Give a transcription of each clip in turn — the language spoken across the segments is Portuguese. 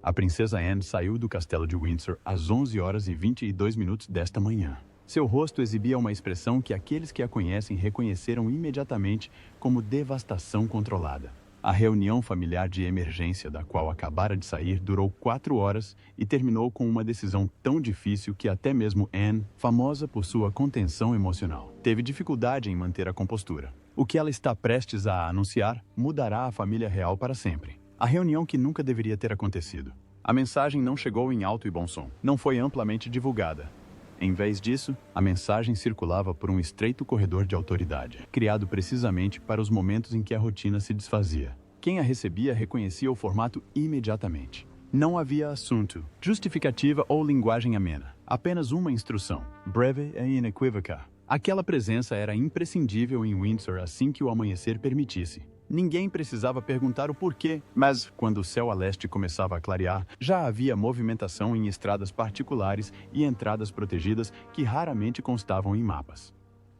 A princesa Anne saiu do castelo de Windsor às 11 horas e 22 minutos desta manhã. Seu rosto exibia uma expressão que aqueles que a conhecem reconheceram imediatamente como devastação controlada. A reunião familiar de emergência da qual acabara de sair durou 4 horas e terminou com uma decisão tão difícil que até mesmo Anne, famosa por sua contenção emocional, teve dificuldade em manter a compostura. O que ela está prestes a anunciar mudará a família real para sempre. A reunião que nunca deveria ter acontecido. A mensagem não chegou em alto e bom som. Não foi amplamente divulgada. Em vez disso, a mensagem circulava por um estreito corredor de autoridade, criado precisamente para os momentos em que a rotina se desfazia. Quem a recebia reconhecia o formato imediatamente. Não havia assunto, justificativa ou linguagem amena. Apenas uma instrução, breve e inequívoca. Aquela presença era imprescindível em Windsor assim que o amanhecer permitisse. Ninguém precisava perguntar o porquê, mas, quando o céu a leste começava a clarear, já havia movimentação em estradas particulares e entradas protegidas que raramente constavam em mapas.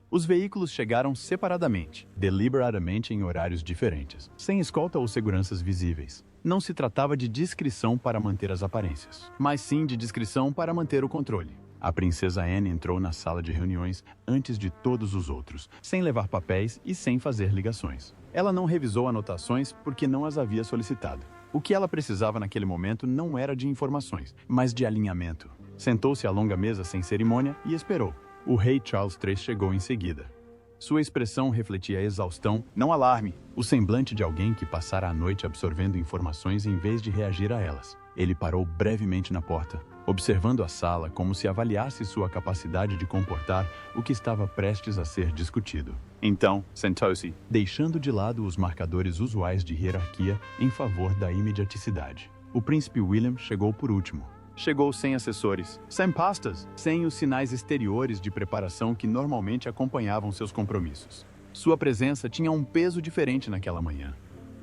Os veículos chegaram separadamente, deliberadamente em horários diferentes, sem escolta ou seguranças visíveis. Não se tratava de discrição para manter as aparências, mas sim de discrição para manter o controle. A princesa Anne entrou na sala de reuniões antes de todos os outros, sem levar papéis e sem fazer ligações. Ela não revisou anotações porque não as havia solicitado. O que ela precisava naquele momento não era de informações, mas de alinhamento. Sentou-se à longa mesa sem cerimônia e esperou. O rei Charles III chegou em seguida. Sua expressão refletia exaustão, não alarme, o semblante de alguém que passara a noite absorvendo informações em vez de reagir a elas. Ele parou brevemente na porta, observando a sala como se avaliasse sua capacidade de comportar o que estava prestes a ser discutido. Então, sentou-se, deixando de lado os marcadores usuais de hierarquia em favor da imediaticidade. O príncipe William chegou por último. Chegou sem assessores, sem pastas, sem os sinais exteriores de preparação que normalmente acompanhavam seus compromissos. Sua presença tinha um peso diferente naquela manhã.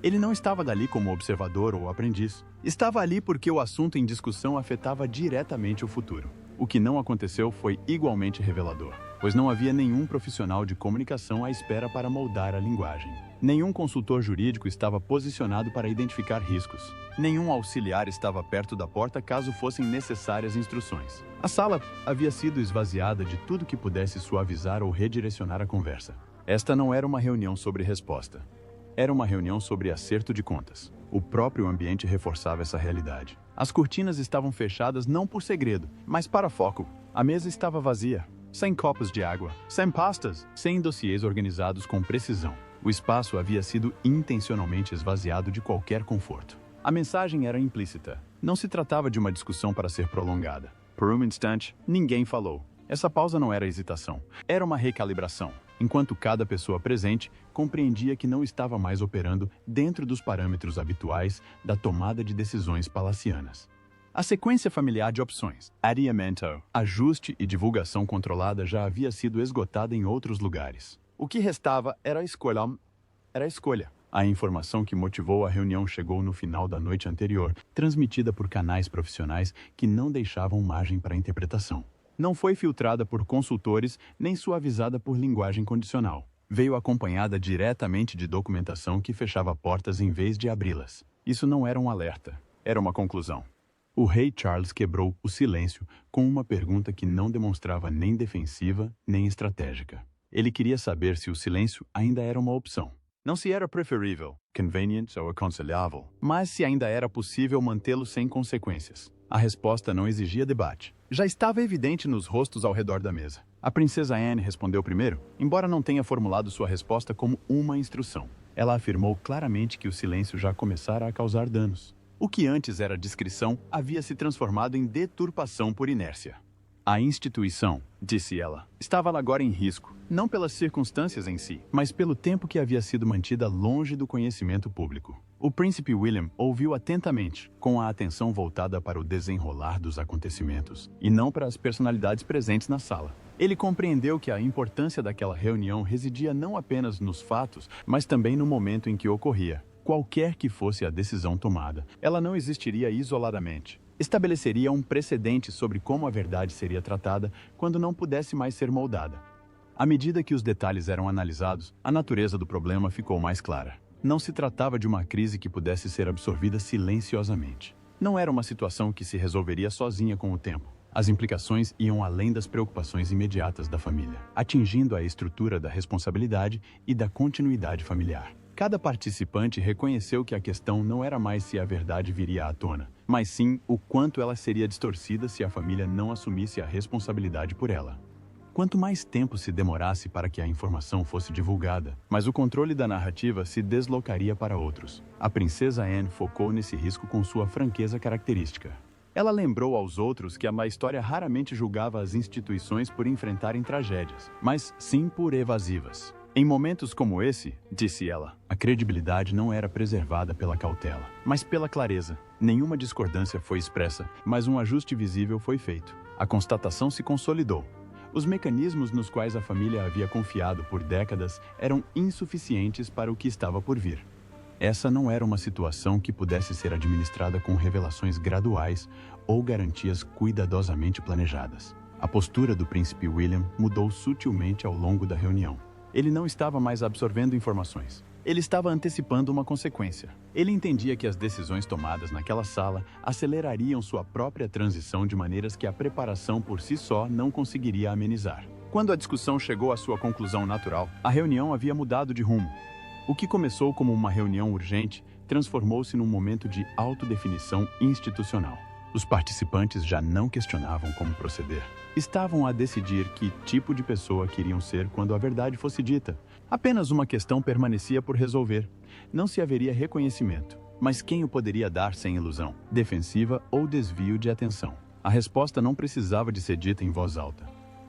Ele não estava dali como observador ou aprendiz. Estava ali porque o assunto em discussão afetava diretamente o futuro. O que não aconteceu foi igualmente revelador, pois não havia nenhum profissional de comunicação à espera para moldar a linguagem. Nenhum consultor jurídico estava posicionado para identificar riscos. Nenhum auxiliar estava perto da porta caso fossem necessárias instruções. A sala havia sido esvaziada de tudo que pudesse suavizar ou redirecionar a conversa. Esta não era uma reunião sobre resposta. Era uma reunião sobre acerto de contas. O próprio ambiente reforçava essa realidade. As cortinas estavam fechadas não por segredo, mas para foco. A mesa estava vazia, sem copos de água, sem pastas, sem dossiês organizados com precisão. O espaço havia sido intencionalmente esvaziado de qualquer conforto. A mensagem era implícita. Não se tratava de uma discussão para ser prolongada. Por um instante, ninguém falou. Essa pausa não era hesitação, era uma recalibração. Enquanto cada pessoa presente compreendia que não estava mais operando dentro dos parâmetros habituais da tomada de decisões palacianas. A sequência familiar de opções, adiamento, ajuste e divulgação controlada já havia sido esgotada em outros lugares. O que restava era a escolha. A informação que motivou a reunião chegou no final da noite anterior, transmitida por canais profissionais que não deixavam margem para interpretação. Não foi filtrada por consultores nem suavizada por linguagem condicional. Veio acompanhada diretamente de documentação que fechava portas em vez de abri-las. Isso não era um alerta, era uma conclusão. O rei Charles quebrou o silêncio com uma pergunta que não demonstrava nem defensiva nem estratégica. Ele queria saber se o silêncio ainda era uma opção. Não se era preferível, convenient ou aconselhável, mas se ainda era possível mantê-lo sem consequências. A resposta não exigia debate. Já estava evidente nos rostos ao redor da mesa. A princesa Anne respondeu primeiro, embora não tenha formulado sua resposta como uma instrução. Ela afirmou claramente que o silêncio já começara a causar danos. O que antes era discrição havia se transformado em deturpação por inércia. A instituição, disse ela, estava agora em risco, não pelas circunstâncias em si, mas pelo tempo que havia sido mantida longe do conhecimento público. O príncipe William ouviu atentamente, com a atenção voltada para o desenrolar dos acontecimentos, e não para as personalidades presentes na sala. Ele compreendeu que a importância daquela reunião residia não apenas nos fatos, mas também no momento em que ocorria. Qualquer que fosse a decisão tomada, ela não existiria isoladamente. Estabeleceria um precedente sobre como a verdade seria tratada quando não pudesse mais ser moldada. À medida que os detalhes eram analisados, a natureza do problema ficou mais clara. Não se tratava de uma crise que pudesse ser absorvida silenciosamente. Não era uma situação que se resolveria sozinha com o tempo. As implicações iam além das preocupações imediatas da família, atingindo a estrutura da responsabilidade e da continuidade familiar. Cada participante reconheceu que a questão não era mais se a verdade viria à tona, mas sim o quanto ela seria distorcida se a família não assumisse a responsabilidade por ela. Quanto mais tempo se demorasse para que a informação fosse divulgada, mas o controle da narrativa se deslocaria para outros. A princesa Anne focou nesse risco com sua franqueza característica. Ela lembrou aos outros que a história raramente julgava as instituições por enfrentarem tragédias, mas sim por evasivas. Em momentos como esse, disse ela, a credibilidade não era preservada pela cautela, mas pela clareza. Nenhuma discordância foi expressa, mas um ajuste visível foi feito. A constatação se consolidou. Os mecanismos nos quais a família havia confiado por décadas eram insuficientes para o que estava por vir. Essa não era uma situação que pudesse ser administrada com revelações graduais ou garantias cuidadosamente planejadas. A postura do príncipe William mudou sutilmente ao longo da reunião. Ele não estava mais absorvendo informações. Ele estava antecipando uma consequência. Ele entendia que as decisões tomadas naquela sala acelerariam sua própria transição de maneiras que a preparação por si só não conseguiria amenizar. Quando a discussão chegou à sua conclusão natural, a reunião havia mudado de rumo. O que começou como uma reunião urgente transformou-se num momento de autodefinição institucional. Os participantes já não questionavam como proceder. Estavam a decidir que tipo de pessoa queriam ser quando a verdade fosse dita. Apenas uma questão permanecia por resolver. Não se haveria reconhecimento, mas quem o poderia dar sem ilusão, defensiva ou desvio de atenção? A resposta não precisava de ser dita em voz alta.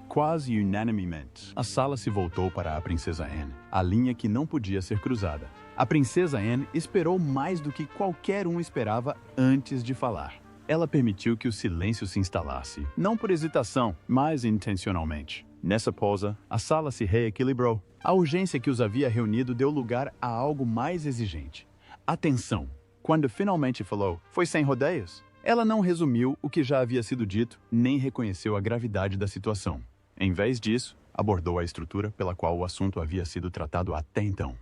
Quase unanimemente, a sala se voltou para a princesa Anne, a linha que não podia ser cruzada. A princesa Anne esperou mais do que qualquer um esperava antes de falar. Ela permitiu que o silêncio se instalasse, não por hesitação, mas intencionalmente. Nessa pausa, a sala se reequilibrou. A urgência que os havia reunido deu lugar a algo mais exigente. Atenção! Quando finalmente falou, foi sem rodeios. Ela não resumiu o que já havia sido dito, nem reconheceu a gravidade da situação. Em vez disso, abordou a estrutura pela qual o assunto havia sido tratado até então.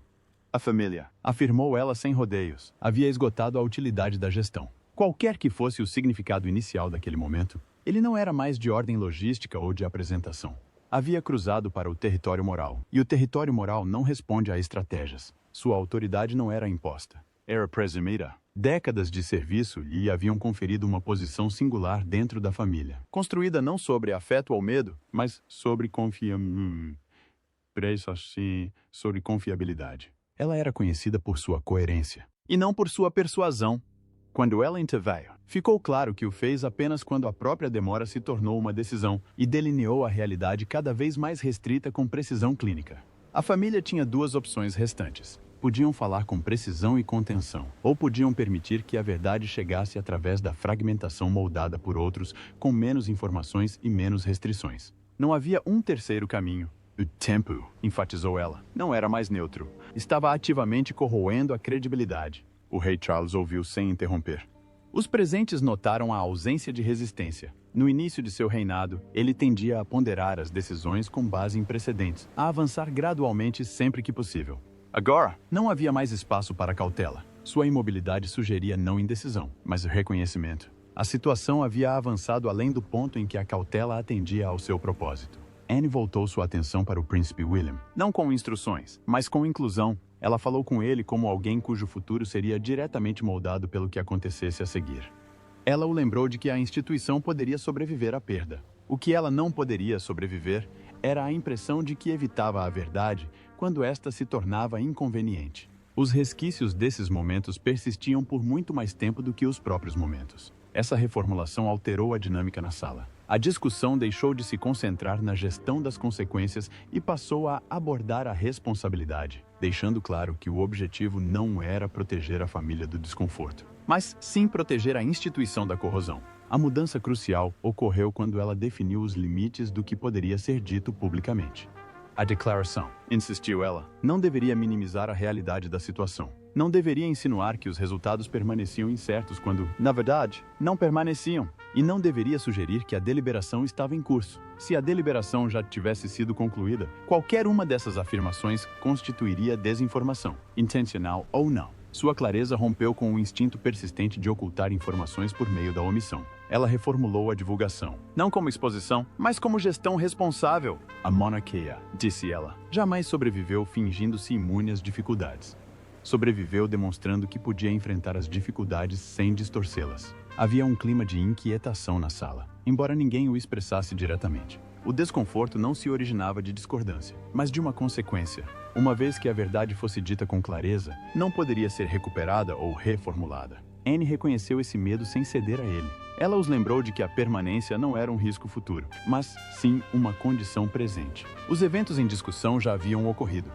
A família, afirmou ela sem rodeios, havia esgotado a utilidade da gestão. Qualquer que fosse o significado inicial daquele momento, ele não era mais de ordem logística ou de apresentação. Havia cruzado para o território moral, e o território moral não responde a estratégias. Sua autoridade não era imposta, era presumida. Décadas de serviço lhe haviam conferido uma posição singular dentro da família, construída não sobre afeto ou medo, mas sobre confiabilidade. Ela era conhecida por sua coerência, e não por sua persuasão. Quando ela interveio, ficou claro que o fez apenas quando a própria demora se tornou uma decisão e delineou a realidade cada vez mais restrita com precisão clínica. A família tinha duas opções restantes. Podiam falar com precisão e contenção, ou podiam permitir que a verdade chegasse através da fragmentação moldada por outros com menos informações e menos restrições. Não havia um terceiro caminho. O tempo, enfatizou ela, não era mais neutro. Estava ativamente corroendo a credibilidade. O rei Charles ouviu sem interromper. Os presentes notaram a ausência de resistência. No início de seu reinado, ele tendia a ponderar as decisões com base em precedentes, a avançar gradualmente sempre que possível. Agora, não havia mais espaço para cautela. Sua imobilidade sugeria não indecisão, mas reconhecimento. A situação havia avançado além do ponto em que a cautela atendia ao seu propósito. Anne voltou sua atenção para o príncipe William, não com instruções, mas com inclusão. Ela falou com ele como alguém cujo futuro seria diretamente moldado pelo que acontecesse a seguir. Ela o lembrou de que a instituição poderia sobreviver à perda. O que ela não poderia sobreviver era a impressão de que evitava a verdade quando esta se tornava inconveniente. Os resquícios desses momentos persistiam por muito mais tempo do que os próprios momentos. Essa reformulação alterou a dinâmica na sala. A discussão deixou de se concentrar na gestão das consequências e passou a abordar a responsabilidade, deixando claro que o objetivo não era proteger a família do desconforto, mas sim proteger a instituição da corrosão. A mudança crucial ocorreu quando ela definiu os limites do que poderia ser dito publicamente. A declaração, insistiu ela, não deveria minimizar a realidade da situação. Não deveria insinuar que os resultados permaneciam incertos quando, na verdade, não permaneciam. E não deveria sugerir que a deliberação estava em curso. Se a deliberação já tivesse sido concluída, qualquer uma dessas afirmações constituiria desinformação, intencional ou não. Sua clareza rompeu com o instinto persistente de ocultar informações por meio da omissão. Ela reformulou a divulgação. Não como exposição, mas como gestão responsável. A monarquia, disse ela, jamais sobreviveu fingindo-se imune às dificuldades. Sobreviveu demonstrando que podia enfrentar as dificuldades sem distorcê-las. Havia um clima de inquietação na sala, embora ninguém o expressasse diretamente. O desconforto não se originava de discordância, mas de uma consequência. Uma vez que a verdade fosse dita com clareza, não poderia ser recuperada ou reformulada. Anne reconheceu esse medo sem ceder a ele. Ela os lembrou de que a permanência não era um risco futuro, mas sim uma condição presente. Os eventos em discussão já haviam ocorrido.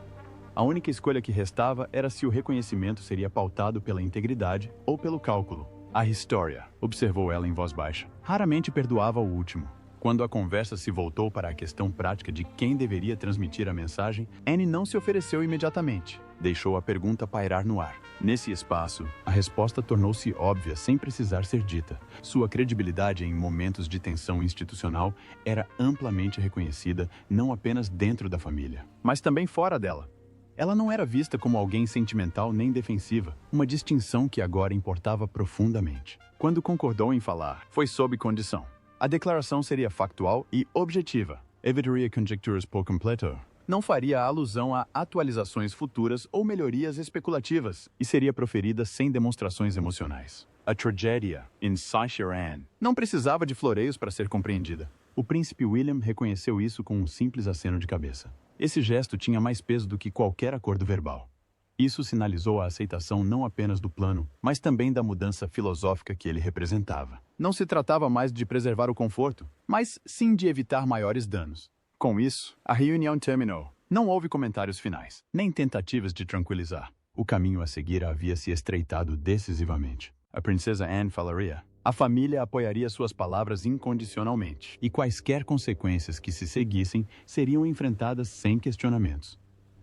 A única escolha que restava era se o reconhecimento seria pautado pela integridade ou pelo cálculo. A história, observou ela em voz baixa, raramente perdoava o último. Quando a conversa se voltou para a questão prática de quem deveria transmitir a mensagem, Anne não se ofereceu imediatamente. Deixou a pergunta pairar no ar. Nesse espaço, a resposta tornou-se óbvia sem precisar ser dita. Sua credibilidade em momentos de tensão institucional era amplamente reconhecida não apenas dentro da família, mas também fora dela. Ela não era vista como alguém sentimental nem defensiva, uma distinção que agora importava profundamente. Quando concordou em falar, foi sob condição. A declaração seria factual e objetiva. Evitaria conjecturas por completo. Não faria alusão a atualizações futuras ou melhorias especulativas e seria proferida sem demonstrações emocionais. A tragédia em Saint-Cyran não precisava de floreios para ser compreendida. O príncipe William reconheceu isso com um simples aceno de cabeça. Esse gesto tinha mais peso do que qualquer acordo verbal. Isso sinalizou a aceitação não apenas do plano, mas também da mudança filosófica que ele representava. Não se tratava mais de preservar o conforto, mas sim de evitar maiores danos. Com isso, a reunião terminou. Não houve comentários finais, nem tentativas de tranquilizar. O caminho a seguir havia se estreitado decisivamente. A princesa Anne falaria. A família apoiaria suas palavras incondicionalmente, e quaisquer consequências que se seguissem seriam enfrentadas sem questionamentos.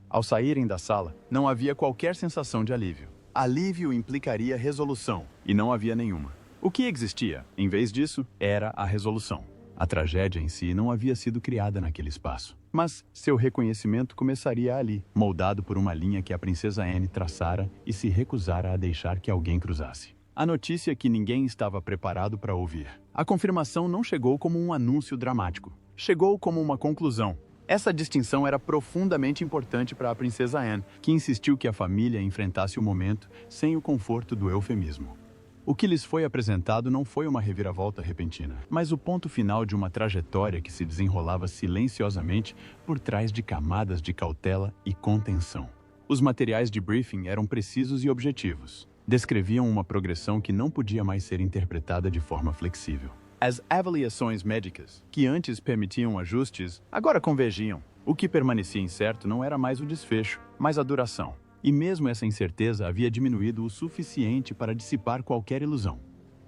Ao saírem da sala, não havia qualquer sensação de alívio. Alívio implicaria resolução, e não havia nenhuma. O que existia, em vez disso, era a resolução. A tragédia em si não havia sido criada naquele espaço, mas seu reconhecimento começaria ali, moldado por uma linha que a princesa Anne traçara e se recusara a deixar que alguém cruzasse. A notícia que ninguém estava preparado para ouvir. A confirmação não chegou como um anúncio dramático. Chegou como uma conclusão. Essa distinção era profundamente importante para a princesa Anne, que insistiu que a família enfrentasse o momento sem o conforto do eufemismo. O que lhes foi apresentado não foi uma reviravolta repentina, mas o ponto final de uma trajetória que se desenrolava silenciosamente por trás de camadas de cautela e contenção. Os materiais de briefing eram precisos e objetivos. Descreviam uma progressão que não podia mais ser interpretada de forma flexível. As avaliações médicas, que antes permitiam ajustes, agora convergiam. O que permanecia incerto não era mais o desfecho, mas a duração. E mesmo essa incerteza havia diminuído o suficiente para dissipar qualquer ilusão.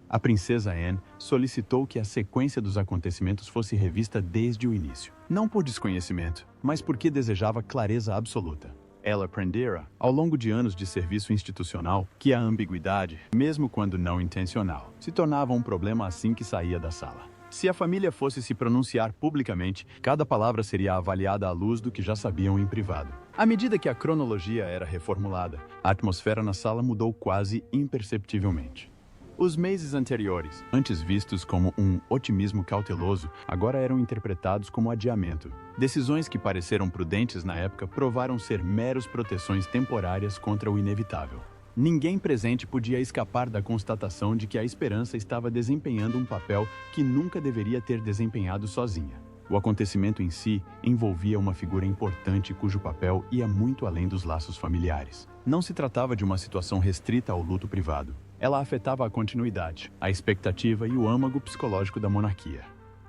A princesa Anne solicitou que a sequência dos acontecimentos fosse revista desde o início. Não por desconhecimento, mas porque desejava clareza absoluta. Ela aprendera, ao longo de anos de serviço institucional, que a ambiguidade, mesmo quando não intencional, se tornava um problema assim que saía da sala. Se a família fosse se pronunciar publicamente, cada palavra seria avaliada à luz do que já sabiam em privado. À medida que a cronologia era reformulada, a atmosfera na sala mudou quase imperceptivelmente. Os meses anteriores, antes vistos como um otimismo cauteloso, agora eram interpretados como adiamento. Decisões que pareceram prudentes na época provaram ser meros proteções temporárias contra o inevitável. Ninguém presente podia escapar da constatação de que a esperança estava desempenhando um papel que nunca deveria ter desempenhado sozinha. O acontecimento em si envolvia uma figura importante cujo papel ia muito além dos laços familiares. Não se tratava de uma situação restrita ao luto privado. Ela afetava a continuidade, a expectativa e o âmago psicológico da monarquia.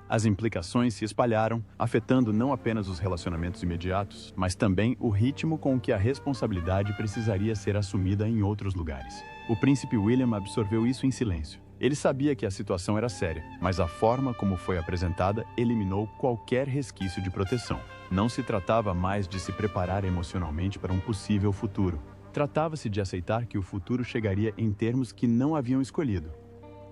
As implicações se espalharam, afetando não apenas os relacionamentos imediatos, mas também o ritmo com que a responsabilidade precisaria ser assumida em outros lugares. O príncipe William absorveu isso em silêncio. Ele sabia que a situação era séria, mas a forma como foi apresentada eliminou qualquer resquício de proteção. Não se tratava mais de se preparar emocionalmente para um possível futuro. Tratava-se de aceitar que o futuro chegaria em termos que não haviam escolhido.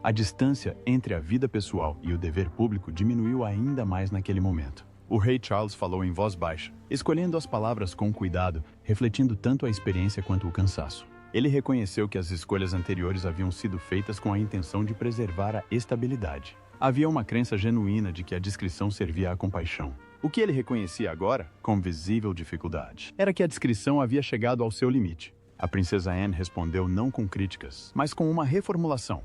A distância entre a vida pessoal e o dever público diminuiu ainda mais naquele momento. O rei Charles falou em voz baixa, escolhendo as palavras com cuidado, refletindo tanto a experiência quanto o cansaço. Ele reconheceu que as escolhas anteriores haviam sido feitas com a intenção de preservar a estabilidade. Havia uma crença genuína de que a discrição servia à compaixão. O que ele reconhecia agora, com visível dificuldade, era que a discrição havia chegado ao seu limite. A princesa Anne respondeu não com críticas, mas com uma reformulação.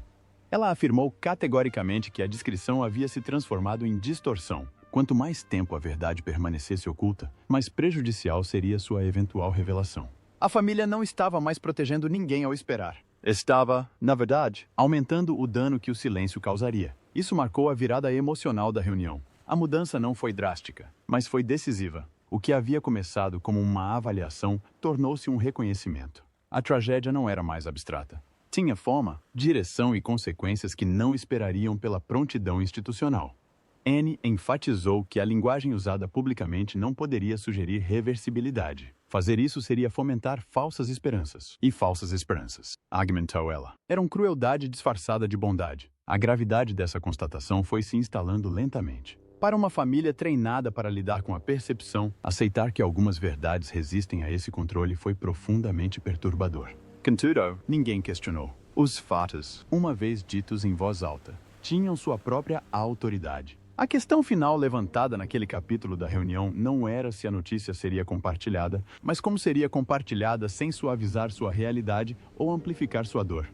Ela afirmou categoricamente que a discrição havia se transformado em distorção. Quanto mais tempo a verdade permanecesse oculta, mais prejudicial seria sua eventual revelação. A família não estava mais protegendo ninguém ao esperar. Estava, na verdade, aumentando o dano que o silêncio causaria. Isso marcou a virada emocional da reunião. A mudança não foi drástica, mas foi decisiva. O que havia começado como uma avaliação tornou-se um reconhecimento. A tragédia não era mais abstrata. Tinha forma, direção e consequências que não esperariam pela prontidão institucional. Anne enfatizou que a linguagem usada publicamente não poderia sugerir reversibilidade. Fazer isso seria fomentar falsas esperanças. E falsas esperanças, argumentou ela, eram crueldade disfarçada de bondade. A gravidade dessa constatação foi se instalando lentamente. Para uma família treinada para lidar com a percepção, aceitar que algumas verdades resistem a esse controle foi profundamente perturbador. Contudo, ninguém questionou. Os fatos, uma vez ditos em voz alta, tinham sua própria autoridade. A questão final levantada naquele capítulo da reunião não era se a notícia seria compartilhada, mas como seria compartilhada sem suavizar sua realidade ou amplificar sua dor.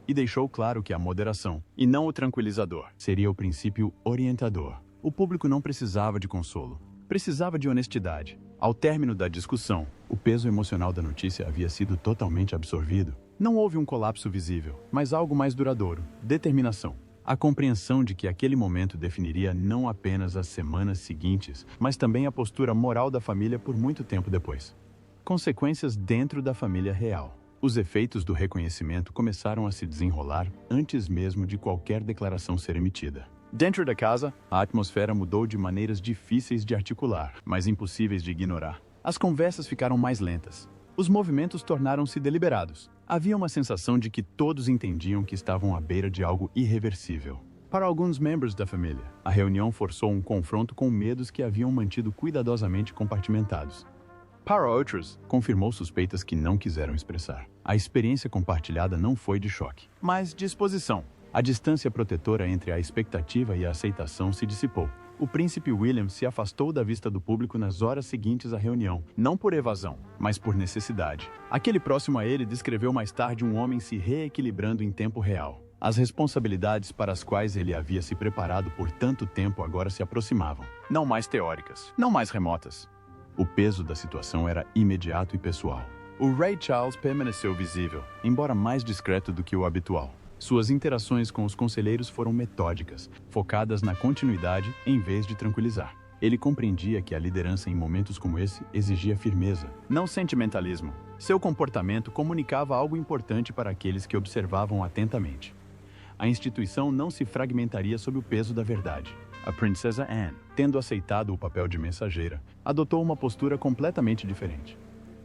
E deixou claro que a moderação, e não o tranquilizador, seria o princípio orientador. O público não precisava de consolo, precisava de honestidade. Ao término da discussão, o peso emocional da notícia havia sido totalmente absorvido. Não houve um colapso visível, mas algo mais duradouro: determinação. A compreensão de que aquele momento definiria não apenas as semanas seguintes, mas também a postura moral da família por muito tempo depois. Consequências dentro da família real. Os efeitos do reconhecimento começaram a se desenrolar antes mesmo de qualquer declaração ser emitida. Dentro da casa, a atmosfera mudou de maneiras difíceis de articular, mas impossíveis de ignorar. As conversas ficaram mais lentas. Os movimentos tornaram-se deliberados. Havia uma sensação de que todos entendiam que estavam à beira de algo irreversível. Para alguns membros da família, a reunião forçou um confronto com medos que haviam mantido cuidadosamente compartimentados. Para outros, confirmou suspeitas que não quiseram expressar. A experiência compartilhada não foi de choque, mas de exposição. A distância protetora entre a expectativa e a aceitação se dissipou. O príncipe William se afastou da vista do público nas horas seguintes à reunião, não por evasão, mas por necessidade. Aquele próximo a ele descreveu mais tarde um homem se reequilibrando em tempo real. As responsabilidades para as quais ele havia se preparado por tanto tempo agora se aproximavam. Não mais teóricas, não mais remotas. O peso da situação era imediato e pessoal. O Rei Charles permaneceu visível, embora mais discreto do que o habitual. Suas interações com os conselheiros foram metódicas, focadas na continuidade em vez de tranquilizar. Ele compreendia que a liderança em momentos como esse exigia firmeza, não sentimentalismo. Seu comportamento comunicava algo importante para aqueles que observavam atentamente. A instituição não se fragmentaria sob o peso da verdade. A princesa Anne, tendo aceitado o papel de mensageira, adotou uma postura completamente diferente.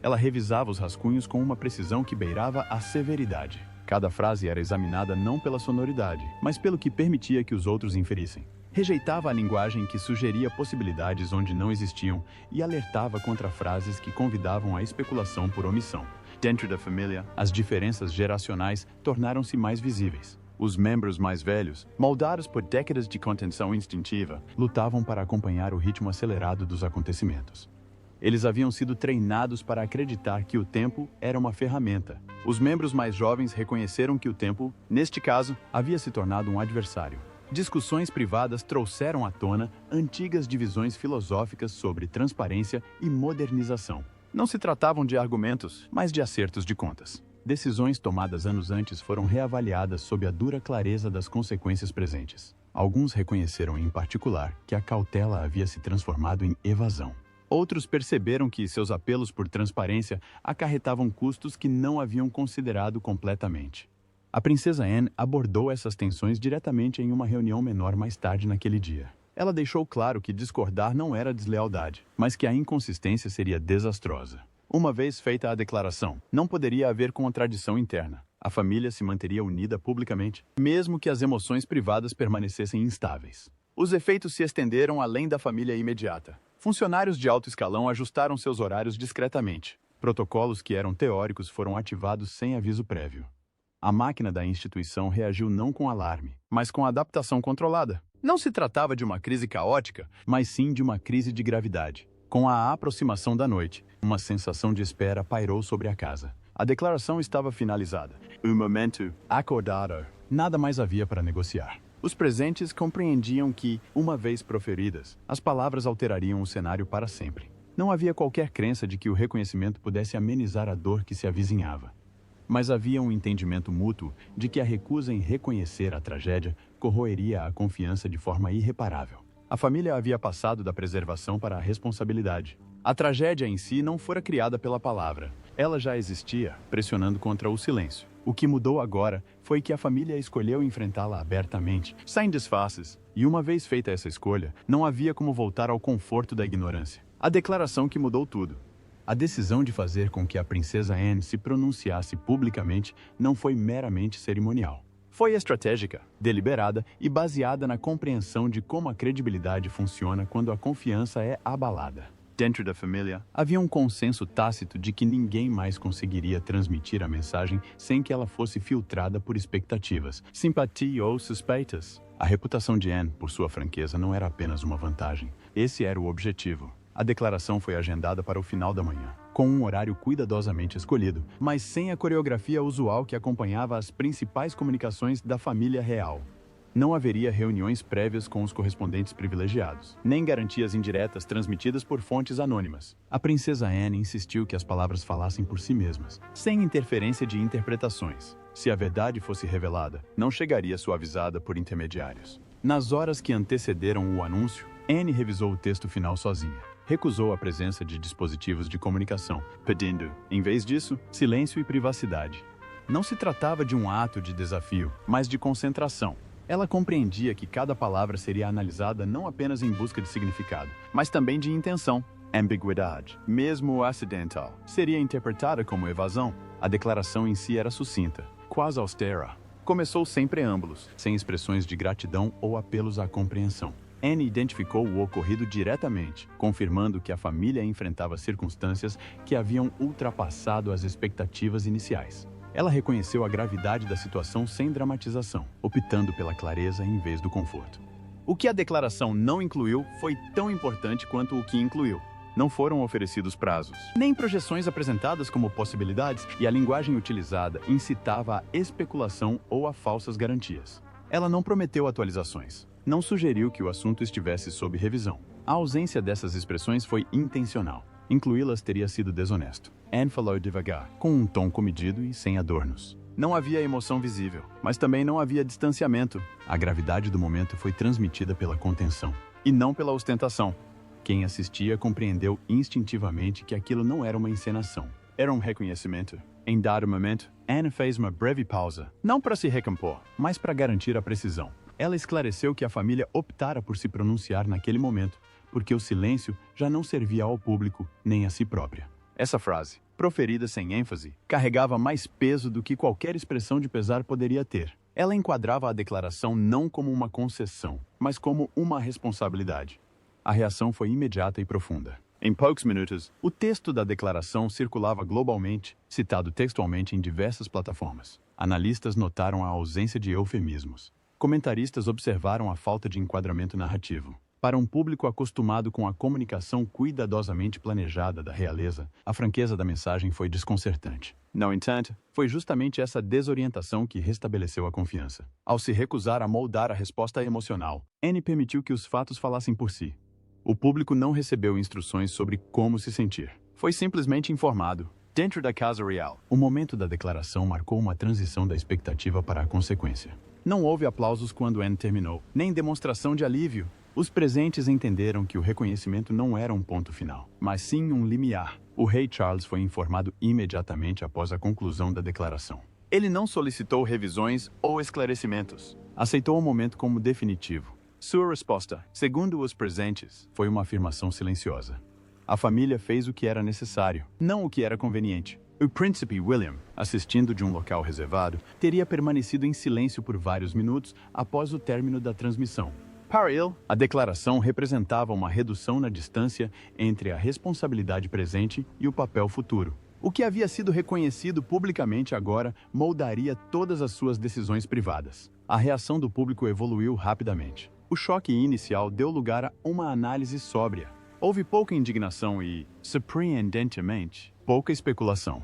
Ela revisava os rascunhos com uma precisão que beirava a severidade. Cada frase era examinada não pela sonoridade, mas pelo que permitia que os outros inferissem. Rejeitava a linguagem que sugeria possibilidades onde não existiam e alertava contra frases que convidavam à especulação por omissão. Dentro da família, as diferenças geracionais tornaram-se mais visíveis. Os membros mais velhos, moldados por décadas de contenção instintiva, lutavam para acompanhar o ritmo acelerado dos acontecimentos. Eles haviam sido treinados para acreditar que o tempo era uma ferramenta. Os membros mais jovens reconheceram que o tempo, neste caso, havia se tornado um adversário. Discussões privadas trouxeram à tona antigas divisões filosóficas sobre transparência e modernização. Não se tratavam de argumentos, mas de acertos de contas. Decisões tomadas anos antes foram reavaliadas sob a dura clareza das consequências presentes. Alguns reconheceram, em particular, que a cautela havia se transformado em evasão. Outros perceberam que seus apelos por transparência acarretavam custos que não haviam considerado completamente. A princesa Anne abordou essas tensões diretamente em uma reunião menor mais tarde naquele dia. Ela deixou claro que discordar não era deslealdade, mas que a inconsistência seria desastrosa. Uma vez feita a declaração, não poderia haver contradição interna. A família se manteria unida publicamente, mesmo que as emoções privadas permanecessem instáveis. Os efeitos se estenderam além da família imediata. Funcionários de alto escalão ajustaram seus horários discretamente. Protocolos que eram teóricos foram ativados sem aviso prévio. A máquina da instituição reagiu não com alarme, mas com adaptação controlada. Não se tratava de uma crise caótica, mas sim de uma crise de gravidade. Com a aproximação da noite, uma sensação de espera pairou sobre a casa. A declaração estava finalizada. O momento acordado. Nada mais havia para negociar. Os presentes compreendiam que, uma vez proferidas, as palavras alterariam o cenário para sempre. Não havia qualquer crença de que o reconhecimento pudesse amenizar a dor que se avizinhava. Mas havia um entendimento mútuo de que a recusa em reconhecer a tragédia corroeria a confiança de forma irreparável. A família havia passado da preservação para a responsabilidade. A tragédia em si não fora criada pela palavra. Ela já existia, pressionando contra o silêncio. O que mudou agora foi que a família escolheu enfrentá-la abertamente, sem disfarces. E uma vez feita essa escolha, não havia como voltar ao conforto da ignorância. A declaração que mudou tudo. A decisão de fazer com que a princesa Anne se pronunciasse publicamente não foi meramente cerimonial. Foi estratégica, deliberada e baseada na compreensão de como a credibilidade funciona quando a confiança é abalada. Dentro da família, havia um consenso tácito de que ninguém mais conseguiria transmitir a mensagem sem que ela fosse filtrada por expectativas, simpatia ou suspeitas. A reputação de Anne, por sua franqueza, não era apenas uma vantagem. Esse era o objetivo. A declaração foi agendada para o final da manhã, com um horário cuidadosamente escolhido, mas sem a coreografia usual que acompanhava as principais comunicações da família real. Não haveria reuniões prévias com os correspondentes privilegiados, nem garantias indiretas transmitidas por fontes anônimas. A princesa Anne insistiu que as palavras falassem por si mesmas, sem interferência de interpretações. Se a verdade fosse revelada, não chegaria suavizada por intermediários. Nas horas que antecederam o anúncio, Anne revisou o texto final sozinha. Recusou a presença de dispositivos de comunicação, pedindo, em vez disso, silêncio e privacidade. Não se tratava de um ato de desafio, mas de concentração. Ela compreendia que cada palavra seria analisada não apenas em busca de significado, mas também de intenção. Ambiguidade, mesmo acidental, seria interpretada como evasão. A declaração em si era sucinta, quase austera. Começou sem preâmbulos, sem expressões de gratidão ou apelos à compreensão. Anne identificou o ocorrido diretamente, confirmando que a família enfrentava circunstâncias que haviam ultrapassado as expectativas iniciais. Ela reconheceu a gravidade da situação sem dramatização, optando pela clareza em vez do conforto. O que a declaração não incluiu foi tão importante quanto o que incluiu. Não foram oferecidos prazos, nem projeções apresentadas como possibilidades, e a linguagem utilizada incitava a especulação ou a falsas garantias. Ela não prometeu atualizações. Não sugeriu que o assunto estivesse sob revisão. A ausência dessas expressões foi intencional. Incluí-las teria sido desonesto. Anne falou devagar, com um tom comedido e sem adornos. Não havia emoção visível, mas também não havia distanciamento. A gravidade do momento foi transmitida pela contenção, e não pela ostentação. Quem assistia compreendeu instintivamente que aquilo não era uma encenação. Era um reconhecimento. Em dado momento, Anne fez uma breve pausa, não para se recompor, mas para garantir a precisão. Ela esclareceu que a família optara por se pronunciar naquele momento, porque o silêncio já não servia ao público nem a si própria. Essa frase, proferida sem ênfase, carregava mais peso do que qualquer expressão de pesar poderia ter. Ela enquadrava a declaração não como uma concessão, mas como uma responsabilidade. A reação foi imediata e profunda. Em poucos minutos, o texto da declaração circulava globalmente, citado textualmente em diversas plataformas. Analistas notaram a ausência de eufemismos. Comentaristas observaram a falta de enquadramento narrativo. Para um público acostumado com a comunicação cuidadosamente planejada da realeza, a franqueza da mensagem foi desconcertante. No entanto, foi justamente essa desorientação que restabeleceu a confiança. Ao se recusar a moldar a resposta emocional, Anne permitiu que os fatos falassem por si. O público não recebeu instruções sobre como se sentir. Foi simplesmente informado. Dentro da Casa Real, o momento da declaração marcou uma transição da expectativa para a consequência. Não houve aplausos quando Anne terminou, nem demonstração de alívio. Os presentes entenderam que o reconhecimento não era um ponto final, mas sim um limiar. O rei Charles foi informado imediatamente após a conclusão da declaração. Ele não solicitou revisões ou esclarecimentos. Aceitou o momento como definitivo. Sua resposta, segundo os presentes, foi uma afirmação silenciosa. A família fez o que era necessário, não o que era conveniente. O príncipe William, assistindo de um local reservado, teria permanecido em silêncio por vários minutos após o término da transmissão. Para ele, a declaração representava uma redução na distância entre a responsabilidade presente e o papel futuro. O que havia sido reconhecido publicamente agora moldaria todas as suas decisões privadas. A reação do público evoluiu rapidamente. O choque inicial deu lugar a uma análise sóbria. Houve pouca indignação e, surpreendentemente, pouca especulação.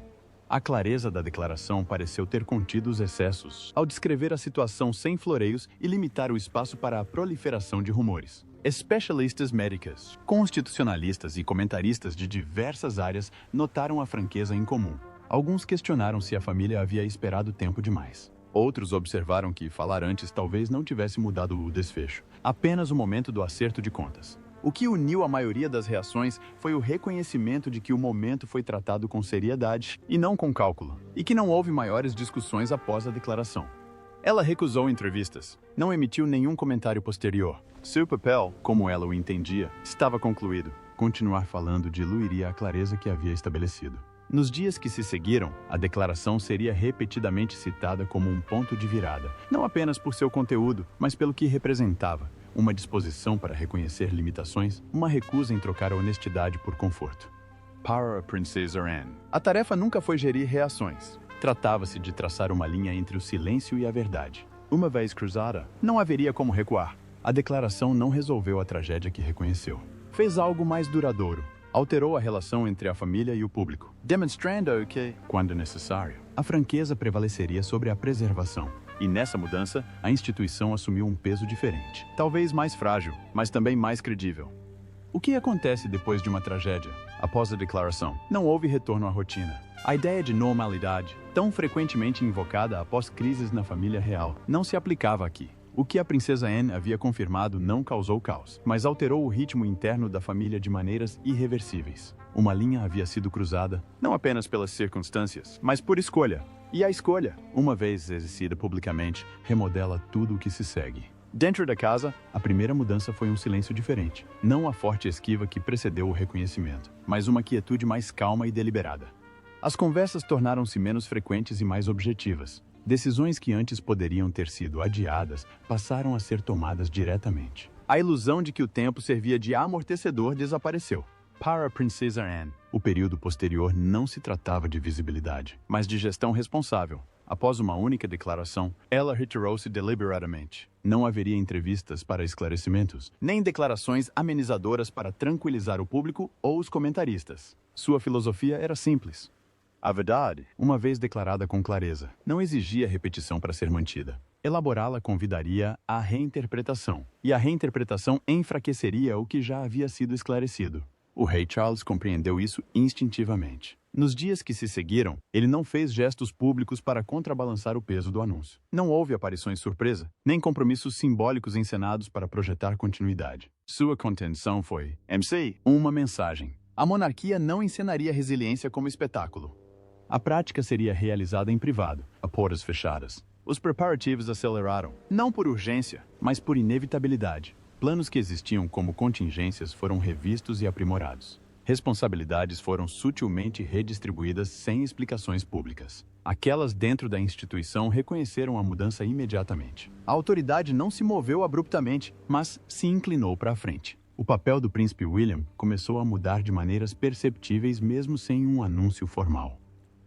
A clareza da declaração pareceu ter contido os excessos, ao descrever a situação sem floreios e limitar o espaço para a proliferação de rumores. Especialistas médicos, constitucionalistas e comentaristas de diversas áreas notaram a franqueza em comum. Alguns questionaram se a família havia esperado tempo demais. Outros observaram que falar antes talvez não tivesse mudado o desfecho, apenas o momento do acerto de contas. O que uniu a maioria das reações foi o reconhecimento de que o momento foi tratado com seriedade e não com cálculo, e que não houve maiores discussões após a declaração. Ela recusou entrevistas, não emitiu nenhum comentário posterior. Seu papel, como ela o entendia, estava concluído. Continuar falando diluiria a clareza que havia estabelecido. Nos dias que se seguiram, a declaração seria repetidamente citada como um ponto de virada, não apenas por seu conteúdo, mas pelo que representava. Uma disposição para reconhecer limitações, uma recusa em trocar a honestidade por conforto. Para a Princesa Anne, a tarefa nunca foi gerir reações. Tratava-se de traçar uma linha entre o silêncio e a verdade. Uma vez cruzada, não haveria como recuar. A declaração não resolveu a tragédia que reconheceu. Fez algo mais duradouro. Alterou a relação entre a família e o público, demonstrando que, quando necessário, a franqueza prevaleceria sobre a preservação. E nessa mudança, a instituição assumiu um peso diferente. Talvez mais frágil, mas também mais credível. O que acontece depois de uma tragédia? Após a declaração, não houve retorno à rotina. A ideia de normalidade, tão frequentemente invocada após crises na família real, não se aplicava aqui. O que a princesa Anne havia confirmado não causou caos, mas alterou o ritmo interno da família de maneiras irreversíveis. Uma linha havia sido cruzada, não apenas pelas circunstâncias, mas por escolha. E a escolha, uma vez exercida publicamente, remodela tudo o que se segue. Dentro da casa, a primeira mudança foi um silêncio diferente. Não a forte esquiva que precedeu o reconhecimento, mas uma quietude mais calma e deliberada. As conversas tornaram-se menos frequentes e mais objetivas. Decisões que antes poderiam ter sido adiadas passaram a ser tomadas diretamente. A ilusão de que o tempo servia de amortecedor desapareceu. Para a princesa Anne, o período posterior não se tratava de visibilidade, mas de gestão responsável. Após uma única declaração, ela retirou-se deliberadamente. Não haveria entrevistas para esclarecimentos, nem declarações amenizadoras para tranquilizar o público ou os comentaristas. Sua filosofia era simples. A verdade, uma vez declarada com clareza, não exigia repetição para ser mantida. Elaborá-la convidaria à reinterpretação, e a reinterpretação enfraqueceria o que já havia sido esclarecido. O rei Charles compreendeu isso instintivamente. Nos dias que se seguiram, ele não fez gestos públicos para contrabalançar o peso do anúncio. Não houve aparições surpresa, nem compromissos simbólicos encenados para projetar continuidade. Sua contenção foi, MC, uma mensagem. A monarquia não encenaria resiliência como espetáculo. A prática seria realizada em privado, a portas fechadas. Os preparativos aceleraram, não por urgência, mas por inevitabilidade. Planos que existiam como contingências foram revistos e aprimorados. Responsabilidades foram sutilmente redistribuídas sem explicações públicas. Aquelas dentro da instituição reconheceram a mudança imediatamente. A autoridade não se moveu abruptamente, mas se inclinou para a frente. O papel do príncipe William começou a mudar de maneiras perceptíveis mesmo sem um anúncio formal.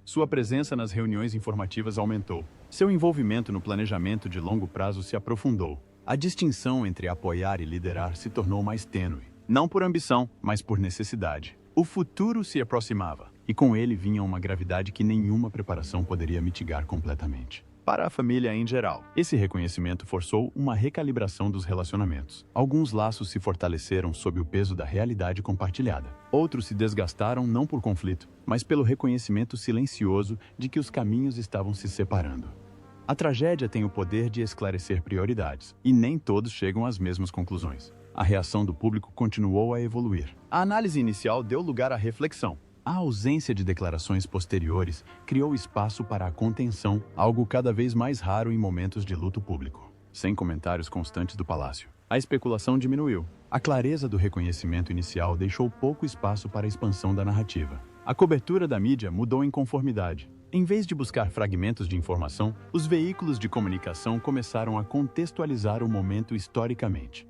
Sua presença nas reuniões informativas aumentou. Seu envolvimento no planejamento de longo prazo se aprofundou. A distinção entre apoiar e liderar se tornou mais tênue. Não por ambição, mas por necessidade. O futuro se aproximava, e com ele vinha uma gravidade que nenhuma preparação poderia mitigar completamente. Para a família em geral, esse reconhecimento forçou uma recalibração dos relacionamentos. Alguns laços se fortaleceram sob o peso da realidade compartilhada. Outros se desgastaram não por conflito, mas pelo reconhecimento silencioso de que os caminhos estavam se separando. A tragédia tem o poder de esclarecer prioridades, e nem todos chegam às mesmas conclusões. A reação do público continuou a evoluir. A análise inicial deu lugar à reflexão. A ausência de declarações posteriores criou espaço para a contenção, algo cada vez mais raro em momentos de luto público. Sem comentários constantes do palácio, a especulação diminuiu. A clareza do reconhecimento inicial deixou pouco espaço para a expansão da narrativa. A cobertura da mídia mudou em conformidade. Em vez de buscar fragmentos de informação, os veículos de comunicação começaram a contextualizar o momento historicamente.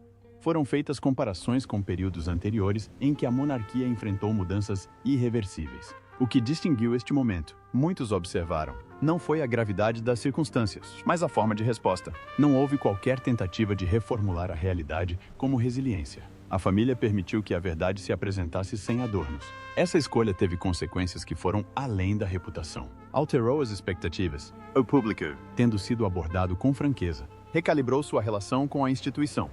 Foram feitas comparações com períodos anteriores em que a monarquia enfrentou mudanças irreversíveis. O que distinguiu este momento, muitos observaram, não foi a gravidade das circunstâncias, mas a forma de resposta. Não houve qualquer tentativa de reformular a realidade como resiliência. A família permitiu que a verdade se apresentasse sem adornos. Essa escolha teve consequências que foram além da reputação. Alterou as expectativas. O público, tendo sido abordado com franqueza, recalibrou sua relação com a instituição.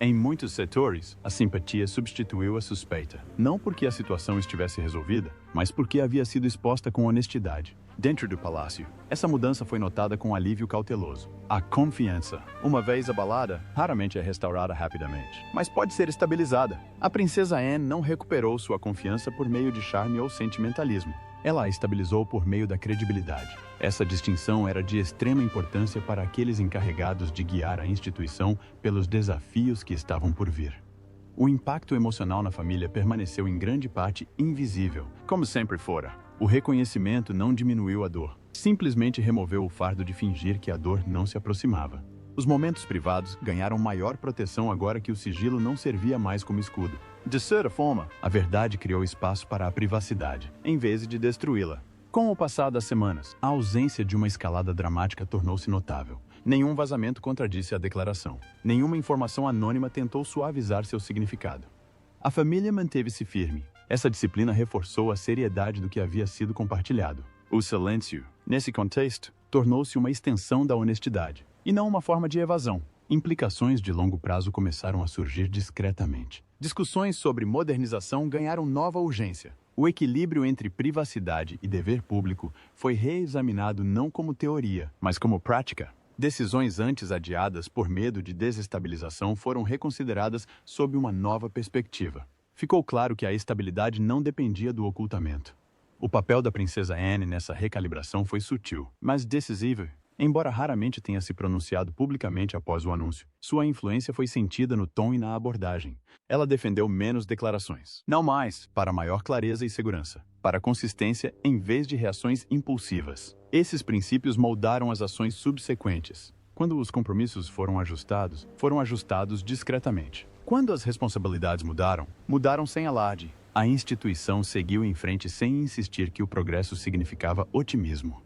Em muitos setores, a simpatia substituiu a suspeita. Não porque a situação estivesse resolvida, mas porque havia sido exposta com honestidade. Dentro do palácio, essa mudança foi notada com alívio cauteloso. A confiança, uma vez abalada, raramente é restaurada rapidamente, mas pode ser estabilizada. A princesa Anne não recuperou sua confiança por meio de charme ou sentimentalismo. Ela a estabilizou por meio da credibilidade. Essa distinção era de extrema importância para aqueles encarregados de guiar a instituição pelos desafios que estavam por vir. O impacto emocional na família permaneceu em grande parte invisível, como sempre fora. O reconhecimento não diminuiu a dor, simplesmente removeu o fardo de fingir que a dor não se aproximava. Os momentos privados ganharam maior proteção agora que o sigilo não servia mais como escudo. De certa forma, a verdade criou espaço para a privacidade, em vez de destruí-la. Com o passar das semanas, a ausência de uma escalada dramática tornou-se notável. Nenhum vazamento contradisse a declaração. Nenhuma informação anônima tentou suavizar seu significado. A família manteve-se firme. Essa disciplina reforçou a seriedade do que havia sido compartilhado. O silêncio, nesse contexto, tornou-se uma extensão da honestidade, e não uma forma de evasão. Implicações de longo prazo começaram a surgir discretamente. Discussões sobre modernização ganharam nova urgência. O equilíbrio entre privacidade e dever público foi reexaminado não como teoria, mas como prática. Decisões antes adiadas por medo de desestabilização foram reconsideradas sob uma nova perspectiva. Ficou claro que a estabilidade não dependia do ocultamento. O papel da princesa Anne nessa recalibração foi sutil, mas decisivo. Embora raramente tenha se pronunciado publicamente após o anúncio, sua influência foi sentida no tom e na abordagem. Ela defendeu menos declarações. Não mais, para maior clareza e segurança. Para consistência em vez de reações impulsivas. Esses princípios moldaram as ações subsequentes. Quando os compromissos foram ajustados discretamente. Quando as responsabilidades mudaram sem alarde. A instituição seguiu em frente sem insistir que o progresso significava otimismo.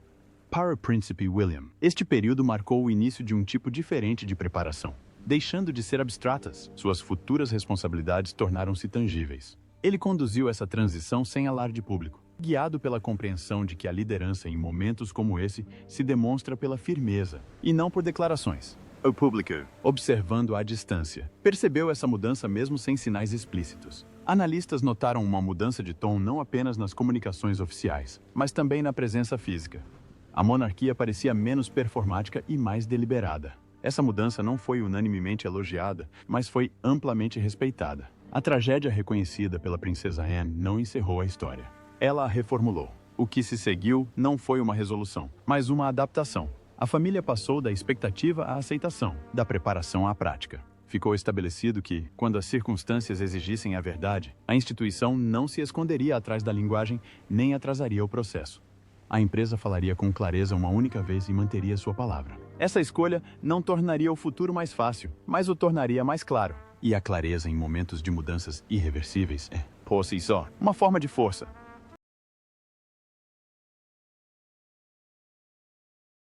Para o príncipe William, este período marcou o início de um tipo diferente de preparação. Deixando de ser abstratas, suas futuras responsabilidades tornaram-se tangíveis. Ele conduziu essa transição sem alarde público, guiado pela compreensão de que a liderança em momentos como esse se demonstra pela firmeza, e não por declarações. O público, observando à distância, percebeu essa mudança mesmo sem sinais explícitos. Analistas notaram uma mudança de tom não apenas nas comunicações oficiais, mas também na presença física. A monarquia parecia menos performática e mais deliberada. Essa mudança não foi unanimemente elogiada, mas foi amplamente respeitada. A tragédia reconhecida pela princesa Anne não encerrou a história. Ela a reformulou. O que se seguiu não foi uma resolução, mas uma adaptação. A família passou da expectativa à aceitação, da preparação à prática. Ficou estabelecido que, quando as circunstâncias exigissem a verdade, a instituição não se esconderia atrás da linguagem nem atrasaria o processo. A empresa falaria com clareza uma única vez e manteria sua palavra. Essa escolha não tornaria o futuro mais fácil, mas o tornaria mais claro. E a clareza em momentos de mudanças irreversíveis é, por si só, uma forma de força.